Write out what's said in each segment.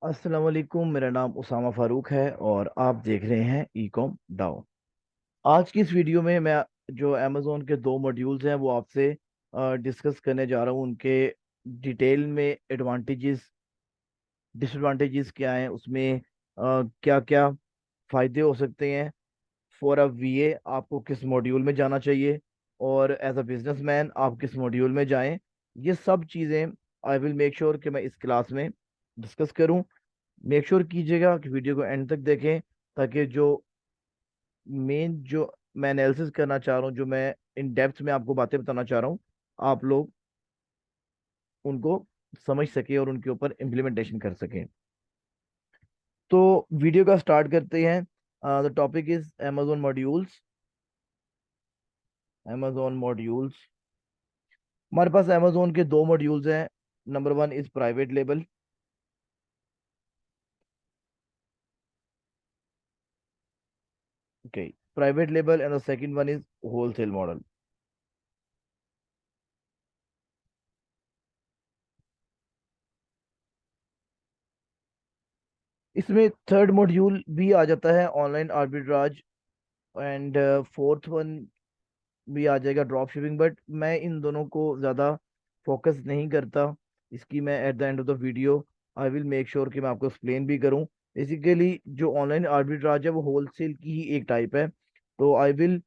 अस्सलाम वालेकुम। मेरा नाम उसामा फारूक है और आप देख रहे हैं ई कॉम डाउ। आज की इस वीडियो में मैं जो अमेज़ोन के दो मॉड्यूल्स हैं वो आपसे डिस्कस करने जा रहा हूँ। उनके डिटेल में एडवांटेजेस डिसएडवांटेजेस क्या हैं, उसमें क्या क्या फ़ायदे हो सकते हैं। फॉर अ वीए आपको किस मॉड्यूल में जाना चाहिए और एज अ बिजनेसमैन आप किस मॉड्यूल में जाएं। ये सब चीज़ें आई विल मेक श्योर कि मैं इस क्लास में डिस्कस करूं। मेक श्योर कीजिएगा कि वीडियो को एंड तक देखें, ताकि जो मेन जो मैं एनालिसिस करना चाह रहा हूँ, जो मैं इन डेप्थ में आपको बातें बताना चाह रहा हूँ, आप लोग उनको समझ सके और उनके ऊपर इम्प्लीमेंटेशन कर सकें। तो वीडियो का स्टार्ट करते हैं। The topic is Amazon modules. Amazon modules, हमारे पास अमेजोन के दो मॉड्यूल्स हैं। Number one is private label. Okay, private label and the second one is wholesale model. इसमें थर्ड मॉड्यूल भी आ जाता है, online arbitrage, and fourth one भी आ जाएगा, ड्रॉप शिपिंग। बट मैं इन दोनों को ज़्यादा फोकस नहीं करता। इसकी मैं at the end of the video I will make sure कि मैं आपको एक्सप्लेन भी करूं। बेसिकली जो ऑनलाइन आर्बिट्राज है वो होलसेल की ही एक टाइप है। तो आई विल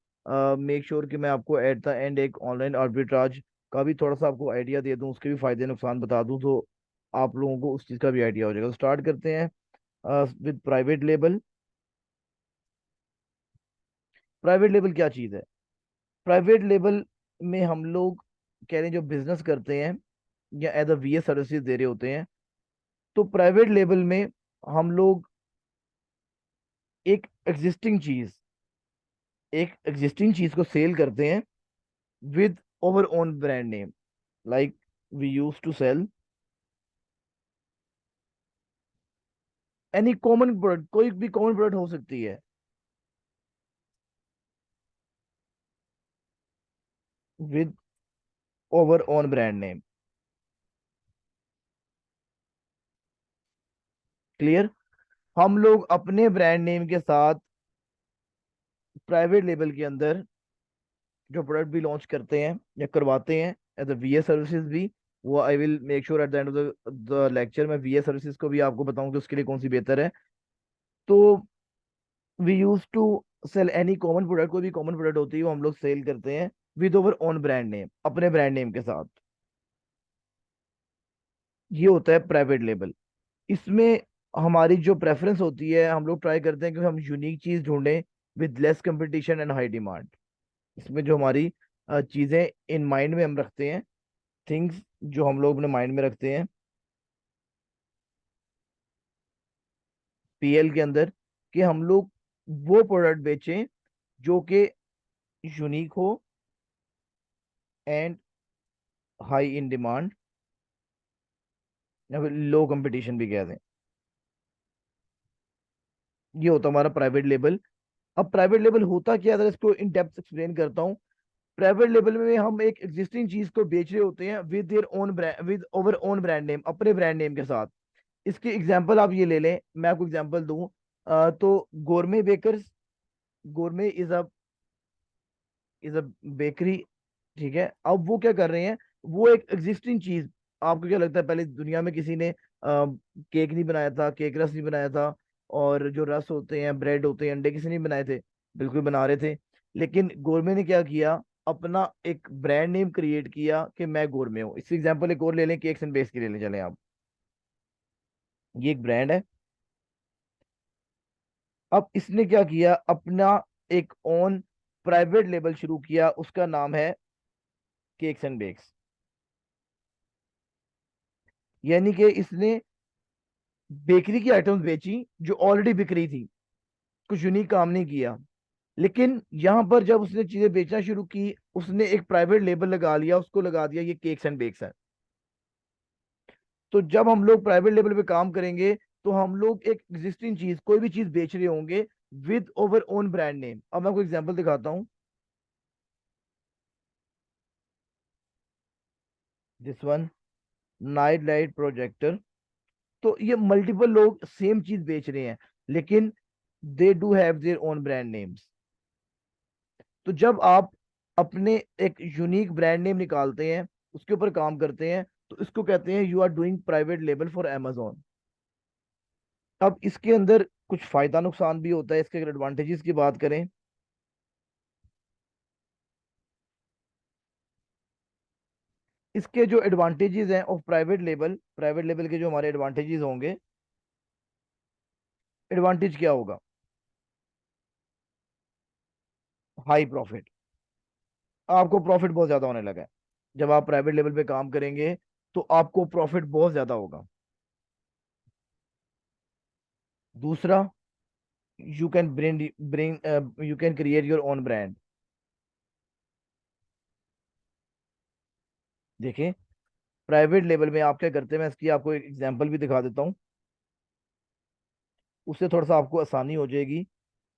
मेक श्योर कि मैं आपको एट द एंड एक ऑनलाइन आर्बिट्राज का भी थोड़ा सा आपको आइडिया दे दूं, उसके भी फायदे नुकसान बता दूं, तो आप लोगों को उस चीज़ का भी आइडिया हो जाएगा। तो स्टार्ट करते हैं with private label. Private label क्या चीज़ है? प्राइवेट लेबल में हम लोग कह रहे हैं जो बिजनेस करते हैं या एज अ वीए सर्विसेज दे रहे होते हैं, तो प्राइवेट लेबल में हम लोग एक एग्जिस्टिंग चीज एक एग्जिस्टिंग चीज को सेल करते हैं with our own brand name. Like we use to sell any common product, कोई भी कॉमन प्रोडक्ट हो सकती है, with our own brand name. Clear? हम लोग अपने ब्रांड नेम के साथ प्राइवेट लेबल के अंदर जो प्रोडक्ट भी लॉन्च करते हैं या करवाते हैं एज अ वीए सर्विसेज भी, वो I will make sure at the end of the lecture मैं वीए सर्विसेज को भी आपको बताऊं कि उसके लिए कौन सी बेहतर है। तो we use to sell any common product, कोई भी कॉमन प्रोडक्ट होती है वो हम लोग सेल करते हैं with our own brand name, अपने ब्रांड नेम के साथ। ये होता है प्राइवेट लेबल। इसमें हमारी जो प्रेफरेंस होती है, हम लोग ट्राई करते हैं कि हम यूनिक चीज ढूंढें with less competition and high demand. इसमें जो हमारी चीजें इन माइंड में हम रखते हैं, थिंग्स जो हम लोग अपने माइंड में रखते हैं पीएल के अंदर, कि हम लोग वो प्रोडक्ट बेचें जो कि यूनिक हो एंड हाई इन डिमांड, या फिर लो कंपटीशन भी कह दें। ये होता है हमारा प्राइवेट लेबल। अब प्राइवेट लेबल होता क्या है, अगर इसको इन डेप्थ एक्सप्लेन करता हूँ। प्राइवेट लेबल में हम एक एग्जिस्टिंग चीज को बेच रहे होते हैं with their own brand, with our own brand name, अपने ब्रांड नेम के साथ। इसकी एग्जांपल आप ये ले लें, मैं आपको एग्जांपल दूं। तो Gourmet Bakers, Gourmet is a bakery. ठीक है, अब वो क्या कर रहे हैं, वो एक एग्जिस्टिंग चीज। आपको क्या लगता है पहले दुनिया में किसी ने केक नहीं बनाया था, केक रस नहीं बनाया था? और जो रस होते हैं, ब्रेड होते हैं, अंडे किसी नहीं बनाए थे? बिल्कुल बना रहे थे। लेकिन गोरमे ने क्या किया, अपना एक ब्रांड नेम क्रिएट किया कि मैं गोरमे हूँ। इस एग्जांपल एक और ले लें, केक्स एंड बेक्स की ले लें, चलें आप। ये एक ब्रांड है। अब इसने क्या किया, अपना एक ओन प्राइवेट लेबल शुरू किया, उसका नाम है केक्स एंड बेक्स। यानी कि इसने बेकरी की आइटम्स बेची जो ऑलरेडी बिक रही थी, कुछ यूनिक काम नहीं किया। लेकिन यहां पर जब उसने चीजें बेचना शुरू की, उसने एक प्राइवेट लेबल लगा लिया, उसको लगा दिया ये केक्स एंड बेक्स है। तो जब हम लोग प्राइवेट लेबल पे काम करेंगे, तो हम लोग एक एग्जिस्टिंग चीज, कोई भी चीज बेच रहे होंगे with our own brand name. अब मैं आपको एग्जांपल दिखाता हूं। This one, night light projector. तो ये मल्टीपल लोग सेम चीज बेच रहे हैं, लेकिन they do have their own brand names. तो जब आप अपने एक यूनिक ब्रांड नेम निकालते हैं, उसके ऊपर काम करते हैं, तो इसको कहते हैं you are doing private label for Amazon। अब इसके अंदर कुछ फायदा नुकसान भी होता है। इसके अगर एडवांटेजेस की बात करें, इसके जो एडवांटेजेस हैं ऑफ प्राइवेट लेबल के जो हमारे एडवांटेजेस होंगे, एडवांटेज क्या होगा? High profit. आपको प्रॉफिट बहुत ज्यादा होने लगा है। जब आप प्राइवेट लेवल पे काम करेंगे तो आपको प्रॉफिट बहुत ज्यादा होगा। दूसरा, you can bring you can create your own brand. देखें, प्राइवेट लेवल में आप क्या करते हैं, मैं इसकी आपको एक एग्जांपल भी दिखा देता हूँ, उससे थोड़ा सा आपको आसानी हो जाएगी।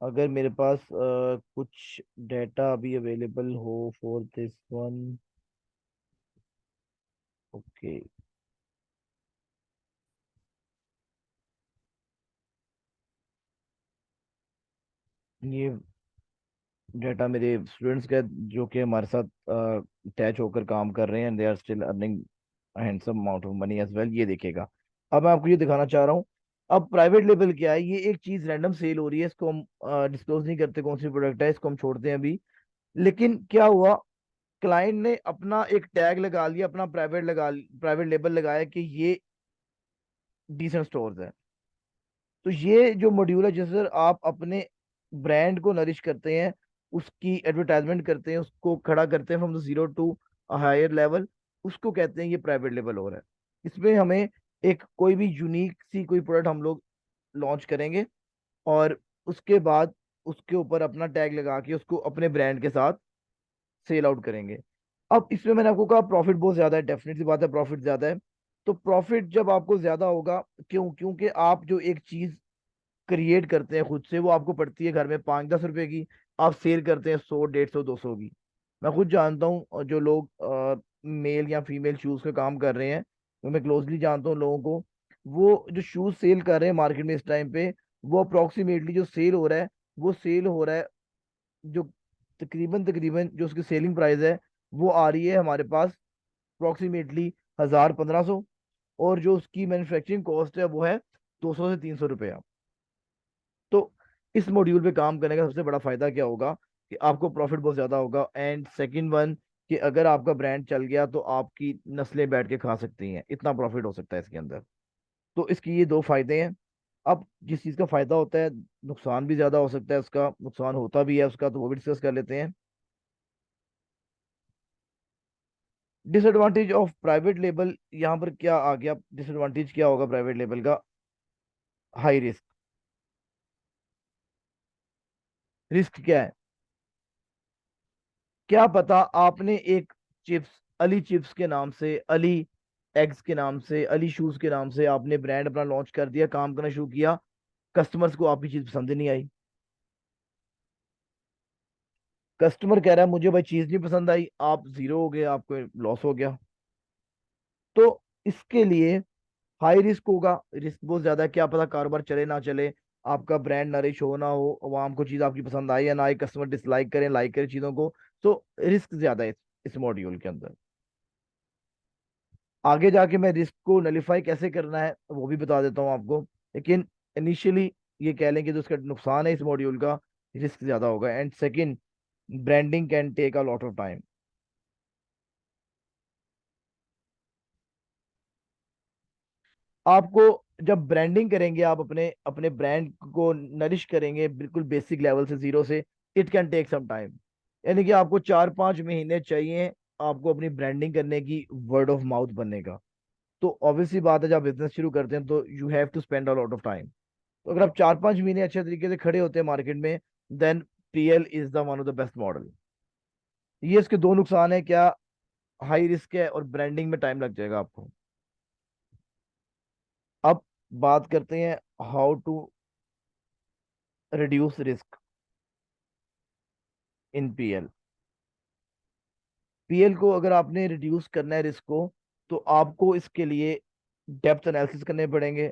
अगर मेरे पास कुछ डेटा अभी अवेलेबल हो फॉर दिस वन। ओके, ये डेटा मेरे स्टूडेंट्स का है, जो कि हमारे साथ अटैच होकर काम कर रहे हैं, they are still earning handsome amount of money as well. ये देखेगा। अब मैं आपको ये दिखाना चाह रहा हूँ। अब प्राइवेट लेवल क्या है, ये एक चीज रैंडम सेल हो रही है, इसको हम डिस्क्लोज नहीं करते कौन सी प्रोडक्ट है, इसको हम छोड़ते हैं अभी। लेकिन क्या हुआ, क्लाइंट ने अपना एक टैग लगा लिया, अपना प्राइवेट लेबल लगाया कि ये डिसेंट स्टोर्स है। तो ये जो मॉड्यूल है, जिससे आप अपने ब्रांड को नरिश करते हैं, उसकी एडवर्टाइजमेंट करते हैं, उसको खड़ा करते हैं from the zero to higher level, उसको कहते हैं ये प्राइवेट लेवल हो रहा है। इसमें हमें एक कोई भी यूनिक सी कोई प्रोडक्ट हम लोग लॉन्च करेंगे, और उसके बाद उसके ऊपर अपना टैग लगा के उसको अपने ब्रांड के साथ सेल आउट करेंगे। अब इसमें मैंने आपको कहा प्रॉफिट बहुत ज्यादा है, डेफिनेट सी बात है, प्रॉफिट ज्यादा है। तो प्रॉफिट जब आपको ज्यादा होगा, क्यों? क्योंकि आप जो एक चीज क्रिएट करते हैं खुद से, वो आपको पड़ती है घर में 5-10 रुपए की, आप सेल करते हैं 100, 150, 200 की। मैं खुद जानता हूँ, और जो लोग मेल या फीमेल शूज का काम कर रहे हैं, वो मैं क्लोजली जानता हूँ लोगों को। वो जो शूज सेल कर रहे हैं मार्केट में इस टाइम पे, वो अप्रोक्सीमेटली जो सेल हो रहा है, वो सेल हो रहा है, जो तकरीबन तकरीबन जो उसकी सेलिंग प्राइस है, वो आ रही है हमारे पास अप्रोक्सीमेटली 1000, 1500। और जो उसकी मैन्युफैक्चरिंग कॉस्ट है, वो है 200 से 300 रुपया। तो इस मॉड्यूल पे काम करने का सबसे बड़ा फायदा क्या होगा, कि आपको प्रॉफिट बहुत ज्यादा होगा। एंड सेकंड वन, कि अगर आपका ब्रांड चल गया तो आपकी नस्लें बैठ के खा सकती हैं, इतना प्रॉफिट हो सकता है इसके अंदर। तो इसकी ये दो फायदे हैं। अब जिस चीज का फायदा होता है, नुकसान भी ज्यादा हो सकता है, उसका नुकसान होता भी है उसका, तो वो भी डिस्कस कर लेते हैं। डिसएडवांटेज ऑफ प्राइवेट लेबल, यहाँ पर क्या आ गया, डिसएडवांटेज क्या होगा प्राइवेट लेबल का? High risk. रिस्क क्या है? क्या पता आपने एक चिप्स, अली चिप्स के नाम से, अली एग्स के नाम से, अली शूज के नाम से आपने ब्रांड अपना लॉन्च कर दिया, काम करना शुरू किया, कस्टमर्स को आपकी चीज पसंद ही नहीं आई। कस्टमर कह रहा है मुझे भाई चीज नहीं पसंद आई, आप जीरो हो गए, आपको लॉस हो गया। तो इसके लिए हाई रिस्क होगा, रिस्क बहुत ज्यादा है। क्या पता कारोबार चले ना चले, आपका ब्रांड नरिश हो ना हो, आवाम को चीज आपकी पसंद आई या ना आई, कस्टमर डिसलाइक करें लाइक करें चीजों को। तो रिस्क ज्यादा है इस मॉड्यूल के अंदर। आगे जाके मैं रिस्क को नलीफाई कैसे करना है वो भी बता देता हूँ आपको। लेकिन इनिशियली ये कह लें कि जो इसका नुकसान है इस मॉड्यूल का, रिस्क ज्यादा होगा। And second, branding can take a lot of time. आपको जब ब्रांडिंग करेंगे, आप अपने अपने ब्रांड को नरिश करेंगे बिल्कुल बेसिक लेवल से, जीरो से, it can take some time. यानी कि आपको 4-5 महीने चाहिए आपको अपनी ब्रांडिंग करने की, वर्ड ऑफ माउथ बनने का। तो ऑब्वियसली बात है, जब बिजनेस शुरू करते हैं तो you have to spend a lot of time. तो अगर आप 4-5 महीने अच्छे तरीके से खड़े होते हैं मार्केट में, then PL is the one of the best model. ये इसके दो नुकसान है क्या? हाई रिस्क है और ब्रांडिंग में टाइम लग जाएगा आपको। अब बात करते हैं how to reduce risk in PL. PL को अगर आपने रिड्यूस करना है रिस्क को, तो आपको इसके लिए डेप्थ एनालिसिस करने पड़ेंगे।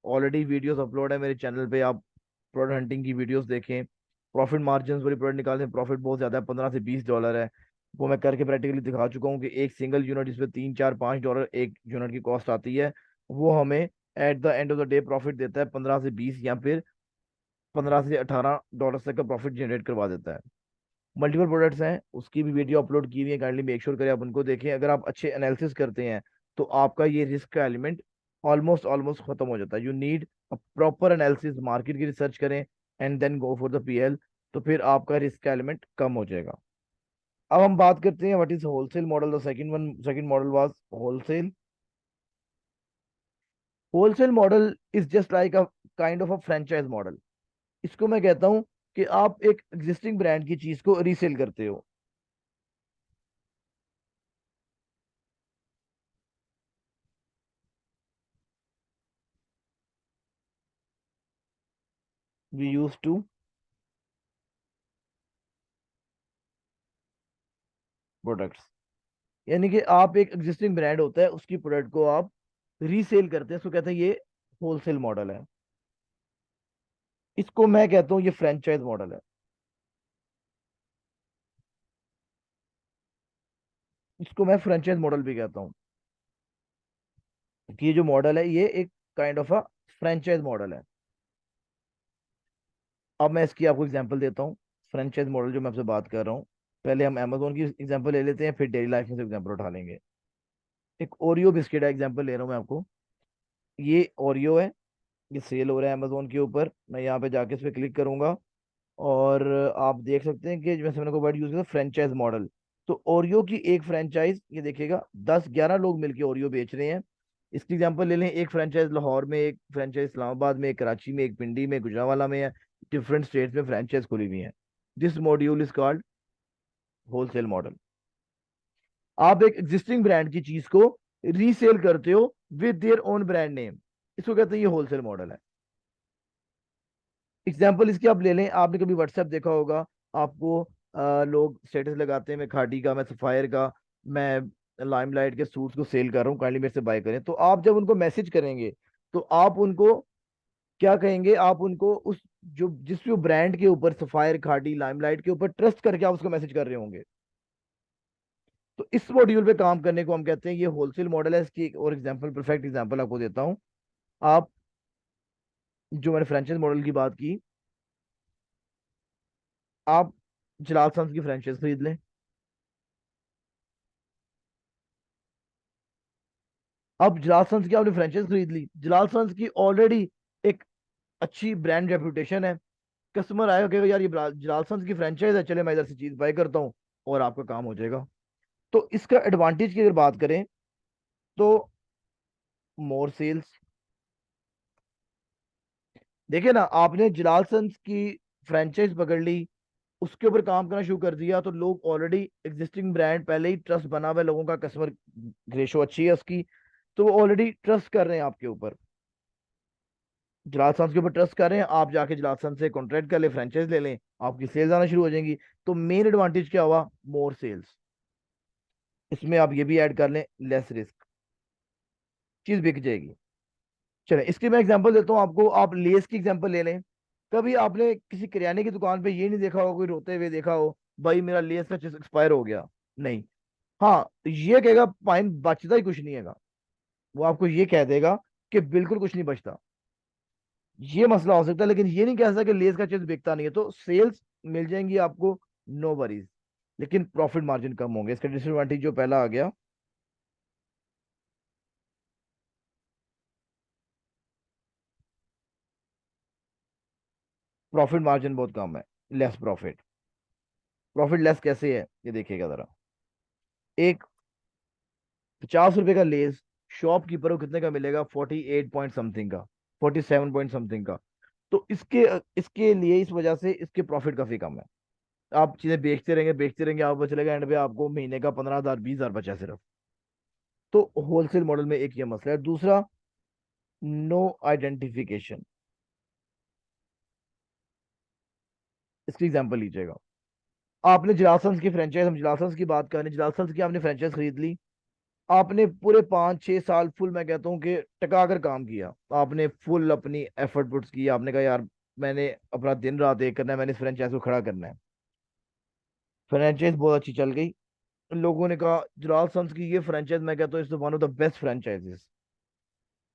ऑलरेडी वीडियोस अपलोड है मेरे चैनल पे, आप प्रोडक्ट हंटिंग की वीडियोस देखें। प्रॉफिट मार्जिन वाली प्रोडक्ट निकालने में प्रॉफिट बहुत ज़्यादा है, $15 से $20 है। वो मैं करके प्रैक्टिकली दिखा चुका हूँ कि एक सिंगल यूनिट जिसमें $3 4 5 एक यूनिट की कॉस्ट आती है, वो हमें at the end of the day profit देता है 15 से 20 या फिर $15 से $18 तक का प्रॉफिट जनरेट करवा देता है। मल्टीपल प्रोडक्ट्स हैं, उसकी भी वीडियो अपलोड की हुई है, काइंडली मेक श्योर करें आप उनको देखें। अगर आप अच्छे एनालिसिस करते हैं तो आपका ये रिस्क का एलिमेंट ऑलमोस्ट ऑलमोस्ट खत्म हो जाता है। You need a proper analysis, market की रिसर्च करें and then go for the PL, तो फिर आपका रिस्क का एलिमेंट कम हो जाएगा। अब हम बात करते हैं what is wholesale model. The second model was wholesale. Wholesale model is just like a kind of a franchise model. इसको मैं कहता हूं कि आप एक एग्जिस्टिंग ब्रांड की चीज को रीसेल करते हो। वी यूज टू प्रोडक्ट्स, यानी कि आप एक एग्जिस्टिंग ब्रांड होता है उसकी प्रोडक्ट को आप रीसेल करते हैं, इसको कहते हैं ये होलसेल मॉडल है। इसको मैं कहता हूँ ये फ्रेंचाइज मॉडल है। इसको मैं फ्रेंचाइज मॉडल भी कहता हूँ कि ये जो मॉडल है ये एक kind of a franchise model है। अब मैं इसकी आपको एग्जांपल देता हूँ। फ्रेंचाइज मॉडल जो मैं आपसे बात कर रहा हूँ, पहले हम अमेजोन की एग्जांपल ले लेते हैं, फिर डेली लाइफ में से एग्जांपल उठा लेंगे। एक ओरियो बिस्किट है, एग्जांपल ले रहा हूँ मैं आपको। ये ओरियो है, ये सेल हो रहा है अमेजोन के ऊपर। मैं यहाँ पे जाके इस पर क्लिक करूंगा और आप देख सकते हैं कि जैसे मैंने को वर्ड यूज किया फ्रेंचाइज मॉडल। तो ओरियो की एक फ्रेंचाइज, ये देखिएगा 10 11 लोग मिलके ओरियो बेच रहे हैं। इसकी एग्जांपल ले लें, एक फ्रेंचाइज लाहौर में, एक फ्रेंचाइज इस्लामाबाद में, एक कराची में, एक पिंडी में, गुजरांवाला में है। डिफरेंट स्टेट्स में फ्रेंचाइज खुली हुई है। This module is called wholesale model. आप एक एग्जिस्टिंग ब्रांड की चीज को रीसेल करते हो with their own brand name, इसको कहते हैं ये होलसेल मॉडल है। एग्जाम्पल इसके आप ले लें, आपने कभी व्हाट्सएप देखा होगा, आपको लोग स्टेटस लगाते हैं मैं खादी का, मैं सफायर का, मैं लाइमलाइट के सूट्स को सेल कर रहा हूँ, काइंडली मेरे से बाय करें। तो आप जब उनको मैसेज करेंगे तो आप उनको क्या कहेंगे, आप उनको उस जो जिस भी ब्रांड के ऊपर, सफायर, खादी, लाइमलाइट के ऊपर ट्रस्ट करके आप उसको मैसेज कर रहे होंगे। तो इस मॉड्यूल पे काम करने को हम कहते हैं ये होलसेल मॉडल है। इसकी एक और एग्जांपल, परफेक्ट एग्जांपल आपको देता हूँ। आप जो मैंने फ्रेंचाइज मॉडल की बात की, आप जलाल संस की फ्रेंचाइज खरीद लें। अब जलाल संस की आपने फ्रेंचाइज खरीद ली, जलाल संस की ऑलरेडी एक अच्छी ब्रांड रेपुटेशन है। कस्टमर आएगा कहेगा यार ये जलाल संस की फ्रेंचाइज है, चले मैं इधर से चीज बाय करता हूँ, और आपका काम हो जाएगा। तो इसका एडवांटेज की अगर बात करें तो मोर सेल्स। देखिए ना, आपने जलाल संस की फ्रेंचाइज पकड़ ली, उसके ऊपर काम करना शुरू कर दिया, तो लोग ऑलरेडी एग्जिस्टिंग ब्रांड, पहले ही ट्रस्ट बना हुआ है लोगों का, कस्टमर रेशो अच्छी है उसकी, तो वो ऑलरेडी ट्रस्ट कर रहे हैं आपके ऊपर, जलाल संस के ऊपर ट्रस्ट कर रहे हैं। आप जाके जलाल संस से कॉन्ट्रैक्ट कर ले, फ्रेंचाइज ले लें, आपकी सेल्स आना शुरू हो जाएंगी। तो मेन एडवांटेज क्या हुआ, मोर सेल्स। इसमें आप ये भी ऐड कर लें, लेस रिस्क, चीज बिक जाएगी। चलें इसकी मैं एग्जांपल देता हूँ आपको, आप लेस की एग्जांपल ले लें। कभी आपने किसी किराने की दुकान पे ये नहीं देखा हो, कोई रोते हुए देखा हो भाई मेरा लेस का चीज एक्सपायर हो गया, नहीं। हाँ, ये कहेगा फाइन बचता ही कुछ नहीं हैगा, वो आपको ये कह देगा कि बिल्कुल कुछ नहीं बचता। ये मसला हो सकता है, लेकिन ये नहीं कह सकता कि लेस का चीज बिकता नहीं है। तो सेल्स मिल जाएंगी आपको, नो वरीज, लेकिन प्रॉफिट मार्जिन कम होंगे। इसका डिसएडवांटेज जो पहला आ गया, प्रॉफिट मार्जिन बहुत कम है, लेस प्रॉफिट। प्रॉफिट लेस कैसे है ये देखिएगा जरा। एक 50 रुपए का लेस शॉपकीपर को कितने का मिलेगा, 48 पॉइंट समथिंग का, 47 पॉइंट समथिंग का। तो इसके इसके लिए, इस वजह से इसके प्रॉफिट काफी कम है। आप चीजें बेचते रहेंगे, आप चलेगा एंड पे आपको महीने का 15,000 20,000 बचा सिर्फ। तो होलसेल मॉडल में एक ये मसला है। दूसरा, नो आइडेंटिफिकेशन। इसकी एग्जांपल लीजिएगा, आपने जलासंस की फ्रेंचाइज, हम जलासंस की बात करें, जलासंस की आपने फ्रेंचाइज खरीद ली। आपने पूरे 5-6 साल फुल, मैं कहता हूँ कि टका कर काम किया, आपने फुल अपनी एफर्ट पुट्स की, आपने कहा यार मैंने अपना दिन रात एक करना है, मैंने इस फ्रेंचाइज को खड़ा करना है। फ्रेंचाइज बहुत अच्छी चल गई, लोगों ने कहा जलाल सन्स की ये फ्रेंचाइज, मैं कहता हूँ it's one of the best franchises.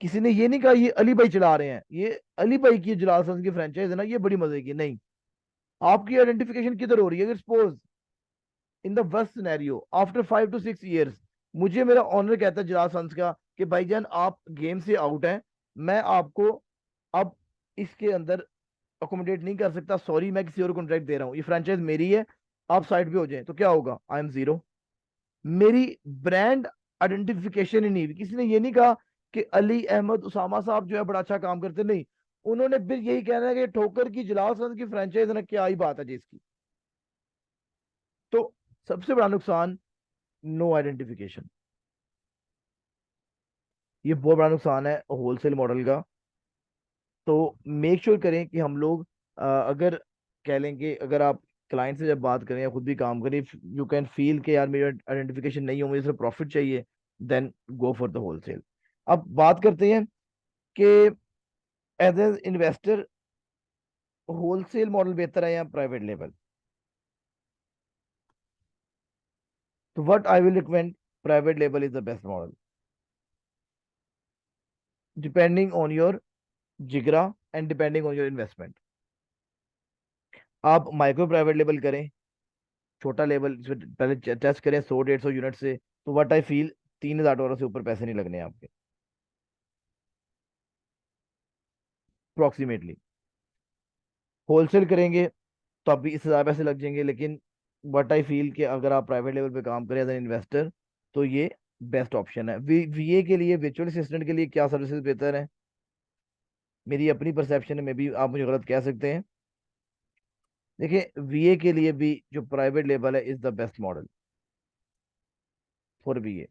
किसी ने ये नहीं कहा ये अली भाई चला रहे हैं, ये अली भाई की जलाल सन्स की फ्रेंचाइज है ना, ये बड़ी मजे की नहीं। आपकी आइडेंटिफिकेशन किधर हो रही है? अगर suppose in the worst scenario after 5 to 6 years मुझे मेरा ऑनर कहता है जलाल सन्स का कि भाईजान आप गेम से आउट हैं, मैं आपको अब इसके अंदर अकोमोडेट नहीं कर सकता, सॉरी मैं किसी और कॉन्ट्रैक्ट दे रहा हूँ, ये फ्रेंचाइज मेरी है, आप साइड पे हो जाएं, तो क्या होगा? I am zero. मेरी ब्रांड आइडेंटिफिकेशन ही नहीं हुई। किसी ने ये नहीं कहा कि अली अहमद उसामा साहब जो है बड़ा अच्छा काम करते, नहीं, उन्होंने फिर यही कहना है कि ठोकर की जलाल सन्स की फ्रेंचाइज है ना, क्या ही बात है जी इसकी। तो सबसे बड़ा नुकसान नो आइडेंटिफिकेशन, ये बहुत बड़ा नुकसान है होलसेल मॉडल का। तो मेक श्योर करें कि हम लोग अगर कह लेंगे, अगर आप क्लाइंट से जब बात करें या खुद भी काम करें, यू कैन फील कि यार मेरी आइडेंटिफिकेशन नहीं हो, मुझे सिर्फ प्रॉफिट चाहिए, then go for the wholesale. अब बात करते हैं कि as a investor wholesale model बेहतर है या प्राइवेट लेवल। तो what I will recommend, private level is the best model depending on your जिगरा and depending on your investment. आप माइक्रो प्राइवेट लेवल करें, छोटा लेवल इसमें पहले टेस्ट करें 100-150 यूनिट से, तो व्हाट आई फील $3,000 से ऊपर पैसे नहीं लगने हैं आपके, अप्रोक्सीमेटली। होलसेल करेंगे तो अभी इससे ज़्यादा पैसे लग जाएंगे, लेकिन व्हाट आई फील कि अगर आप प्राइवेट लेवल पे काम करें एज एन इन्वेस्टर, तो ये बेस्ट ऑप्शन है। वीए के लिए, वर्चुअल असिस्टेंट के लिए क्या सर्विसेज बेहतर है? मेरी अपनी परसेप्शन है, मे भी आप मुझे गलत कह सकते हैं। देखिए वीए के लिए भी जो प्राइवेट लेवल है is the best model for वीए,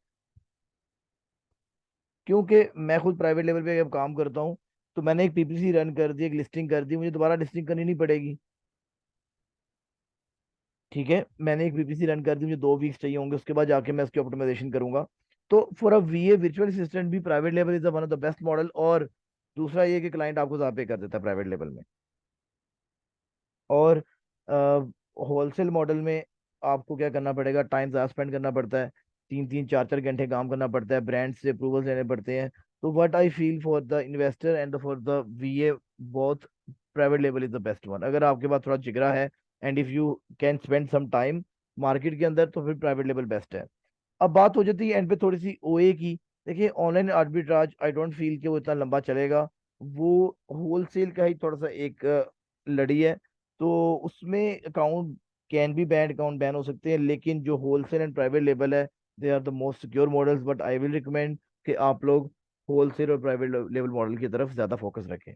क्योंकि मैं खुद प्राइवेट लेवल पे जब काम करता हूँ, तो मैंने एक पीपीसी रन कर दी, एक लिस्टिंग कर दी, मुझे दोबारा लिस्टिंग करनी नहीं पड़ेगी। ठीक है, मैंने एक पीपीसी रन कर दी, मुझे 2 वीक्स चाहिए होंगे, उसके बाद जाके मैं उसकी ऑप्टिमाइजेशन करूंगा। तो for a VA virtual assistant भी private level is one of the best model. और दूसरा ये कि क्लाइंट आपको ज़्यादा पे कर देता है प्राइवेट लेवल में। और होलसेल मॉडल में आपको क्या करना पड़ेगा, टाइम ज़्यादा स्पेंड करना पड़ता है, 3-3 4-4 घंटे काम करना पड़ता है, ब्रांड से अप्रूवल लेने पड़ते हैं। तो what I feel for the investor and for the VA both, private level is the best one. अगर आपके पास थोड़ा जिगरा है and if you can spend some time market के अंदर, तो फिर प्राइवेट लेवल बेस्ट है। अब बात हो जाती है एंड पे थोड़ी सी ओए की। देखिए online arbitrage I don't feel कि वो इतना लंबा चलेगा, वो होलसेल का ही थोड़ा सा एक लड़ी है। तो उसमें account can be ban, account ban हो सकते हैं, लेकिन जो होलसेल एंड प्राइवेट लेवल है they are the most secure models. But I will recommend कि आप लोग होलसेल और प्राइवेट लेवल मॉडल की तरफ ज़्यादा फोकस रखें।